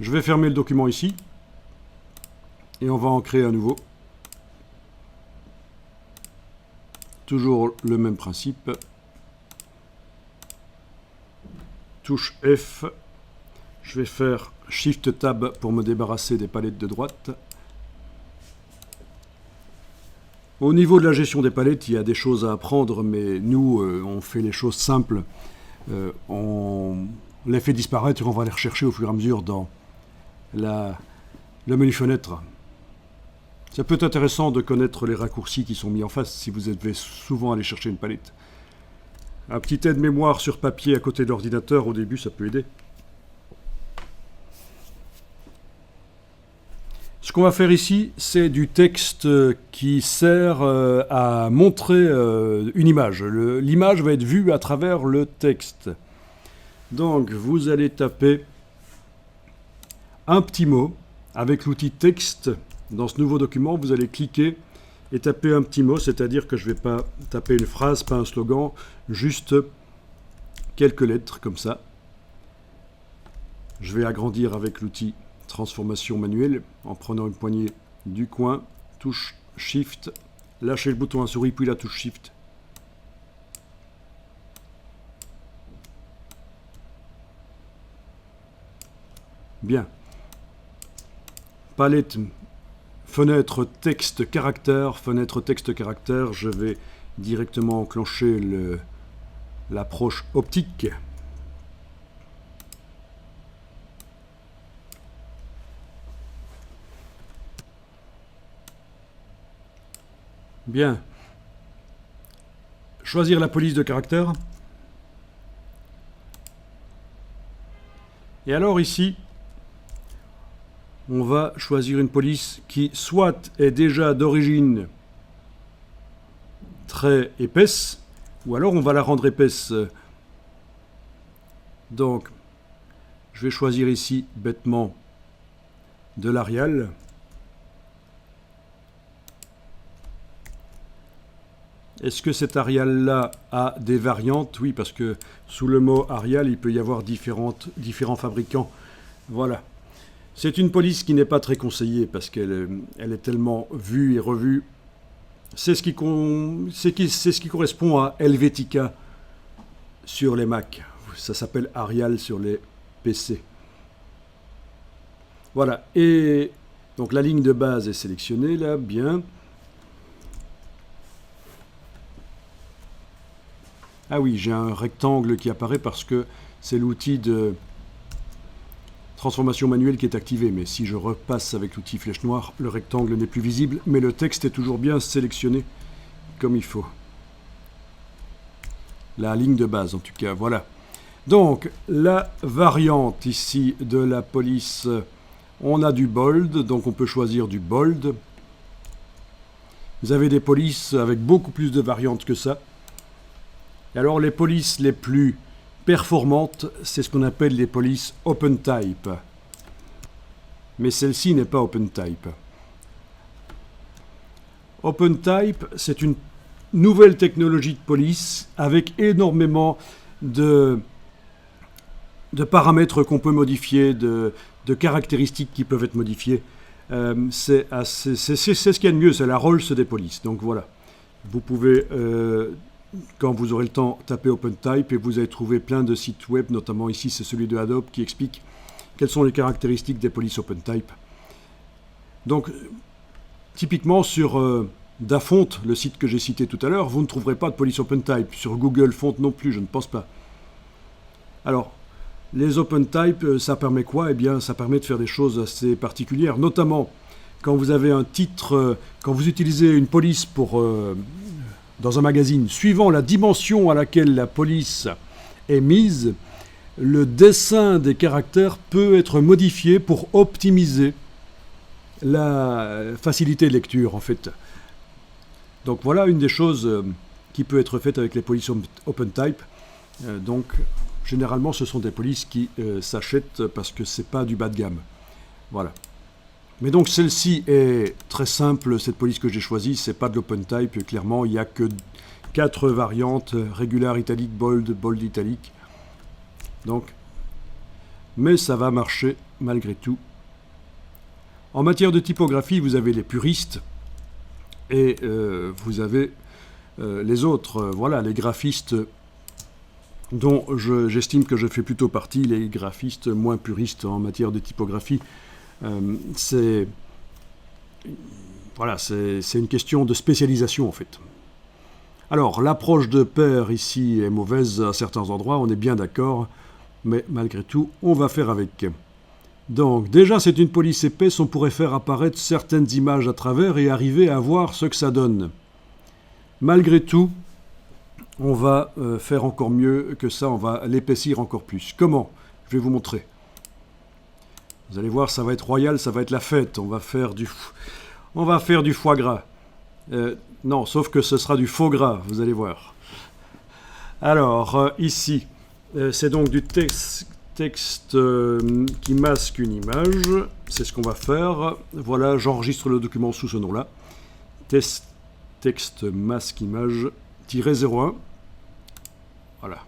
Je vais fermer le document ici. Et on va en créer un nouveau. Toujours le même principe. Touche F. Je vais faire Shift Tab pour me débarrasser des palettes de droite. Au niveau de la gestion des palettes, il y a des choses à apprendre, mais nous, on fait les choses simples. On les fait disparaître et on va les rechercher au fur et à mesure dans le menu fenêtre. Ça peut être intéressant de connaître les raccourcis qui sont mis en face si vous devez souvent aller chercher une palette. Un petit aide-mémoire sur papier à côté de l'ordinateur, au début, ça peut aider. Ce qu'on va faire ici, c'est du texte qui sert à montrer une image. L'image va être vue à travers le texte. Donc, vous allez taper un petit mot avec l'outil texte. Dans ce nouveau document, vous allez cliquer et taper un petit mot, c'est-à-dire que je ne vais pas taper une phrase, pas un slogan, juste quelques lettres comme ça. Je vais agrandir avec l'outil transformation manuelle en prenant une poignée du coin, touche Shift, lâchez le bouton à souris puis la touche Shift. Bien. Palette, fenêtre texte caractère, je vais directement enclencher l'approche optique. Bien. Choisir la police de caractère. Et alors ici, on va choisir une police qui soit est déjà d'origine très épaisse, ou alors on va la rendre épaisse. Donc, je vais choisir ici bêtement de l'Arial. Est-ce que cet Arial-là a des variantes? Oui, parce que sous le mot Arial, il peut y avoir différents fabricants. Voilà. C'est une police qui n'est pas très conseillée parce qu'elle est tellement vue et revue. C'est ce qui correspond à Helvetica sur les Mac. Ça s'appelle Arial sur les PC. Voilà. Et donc la ligne de base est sélectionnée là, bien. Ah oui, j'ai un rectangle qui apparaît parce que c'est l'outil de transformation manuelle qui est activé. Mais si je repasse avec l'outil flèche noire, le rectangle n'est plus visible, mais le texte est toujours bien sélectionné comme il faut. La ligne de base, en tout cas, voilà. Donc, la variante ici de la police, on a du bold, donc on peut choisir du bold. Vous avez des polices avec beaucoup plus de variantes que ça. Et alors les polices les plus performantes, c'est ce qu'on appelle les polices OpenType. Mais celle-ci n'est pas OpenType. OpenType, c'est une nouvelle technologie de police avec énormément de paramètres qu'on peut modifier, de caractéristiques qui peuvent être modifiées. C'est ce qu'il y a de mieux, c'est la Rolls des polices. Donc voilà, vous pouvez... quand vous aurez le temps, tapez OpenType et vous allez trouver plein de sites web, notamment ici c'est celui de Adobe qui explique quelles sont les caractéristiques des polices OpenType. Donc, typiquement sur Dafont, le site que j'ai cité tout à l'heure, vous ne trouverez pas de police OpenType. Sur Google Font non plus, je ne pense pas. Alors, les OpenType, ça permet quoi? Eh bien, ça permet de faire des choses assez particulières, notamment quand vous avez un titre, quand vous utilisez une police pour... dans un magazine, suivant la dimension à laquelle la police est mise, le dessin des caractères peut être modifié pour optimiser la facilité de lecture, en fait. Donc voilà une des choses qui peut être faite avec les polices OpenType. Donc, généralement, ce sont des polices qui s'achètent parce que c'est pas du bas de gamme. Voilà. Mais donc celle-ci est très simple, cette police que j'ai choisie, c'est pas de l'OpenType, clairement, il n'y a que 4 variantes, Regular, Italic, Bold, Bold, Italic. Donc, mais ça va marcher malgré tout. En matière de typographie, vous avez les puristes et vous avez les autres, voilà, les graphistes dont j'estime que je fais plutôt partie, les graphistes moins puristes en matière de typographie. Voilà, c'est une question de spécialisation en fait. Alors, l'approche de pair ici est mauvaise à certains endroits, on est bien d'accord, mais malgré tout, on va faire avec. Donc, déjà, c'est une police épaisse, on pourrait faire apparaître certaines images à travers et arriver à voir ce que ça donne. Malgré tout, on va faire encore mieux que ça, on va l'épaissir encore plus. Comment? Je vais vous montrer. Vous allez voir, ça va être royal, ça va être la fête, on va faire du foie gras. Non, sauf que ce sera du faux gras, vous allez voir. Alors, ici, c'est donc du texte qui masque une image. C'est ce qu'on va faire. Voilà, j'enregistre le document sous ce nom-là. Texte masque image -01. Voilà.